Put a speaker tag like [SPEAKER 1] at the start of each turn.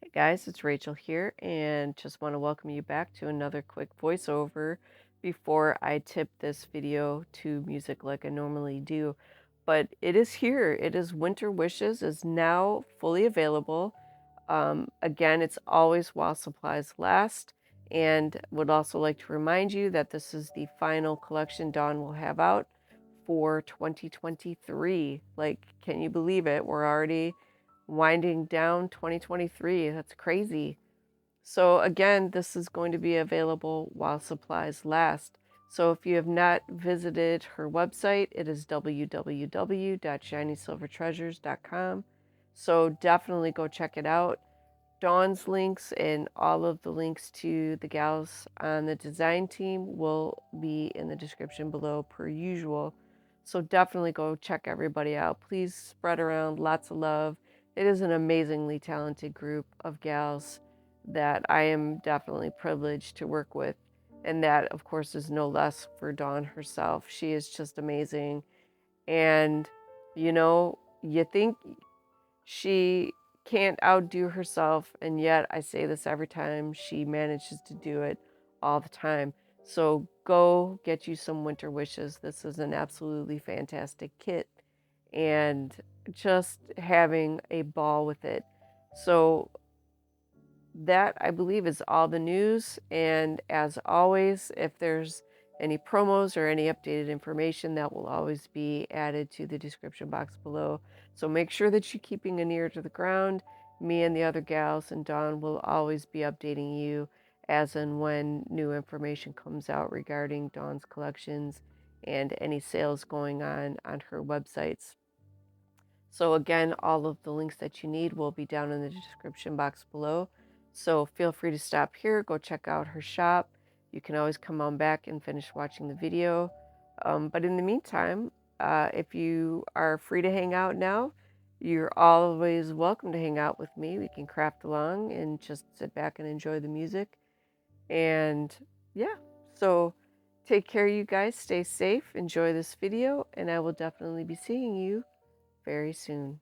[SPEAKER 1] Hey guys, it's Rachel here, and just want to welcome you back to another quick voiceover before I tip this video to music like I normally do. But it is here. It is Winter Wishes is now fully available. Again, it's always while supplies last, and would also like to remind you that this is the final collection Dawn will have out for 2023. Like, can you believe it? We're already winding down 2023. That's crazy. So again, this is going to be available while supplies last. So if you have not visited her website, it is www.shinysilvertreasures.com. So definitely go check it out. Dawn's links and all of the links to the gals on the design team will be in the description below per usual. So definitely go check everybody out. Please spread around lots of love. It is an amazingly talented group of gals that I am definitely privileged to work with. And that, of course, is no less for Dawn herself. She is just amazing. And, you think she can't outdo herself, and yet I say this every time, she manages to do it all the time. So go get you some Winter Wishes. This is an absolutely fantastic kit, and just having a ball with it. So that, I believe, is all the news. And as always, if there's any promos or any updated information, that will always be added to the description box below. So make sure that you're keeping an ear to the ground. Me and the other gals and Dawn will always be updating you as and when new information comes out regarding Dawn's collections and any sales going on her websites. So again, all of the links that you need will be down in the description box below. So feel free to stop here, go check out her shop. You can always come on back and finish watching the video. But in the meantime, if you are free to hang out now, you're always welcome to hang out with me. We can craft along and just sit back and enjoy the music. And yeah, so take care, you guys. Stay safe, enjoy this video, and I will definitely be seeing you very soon.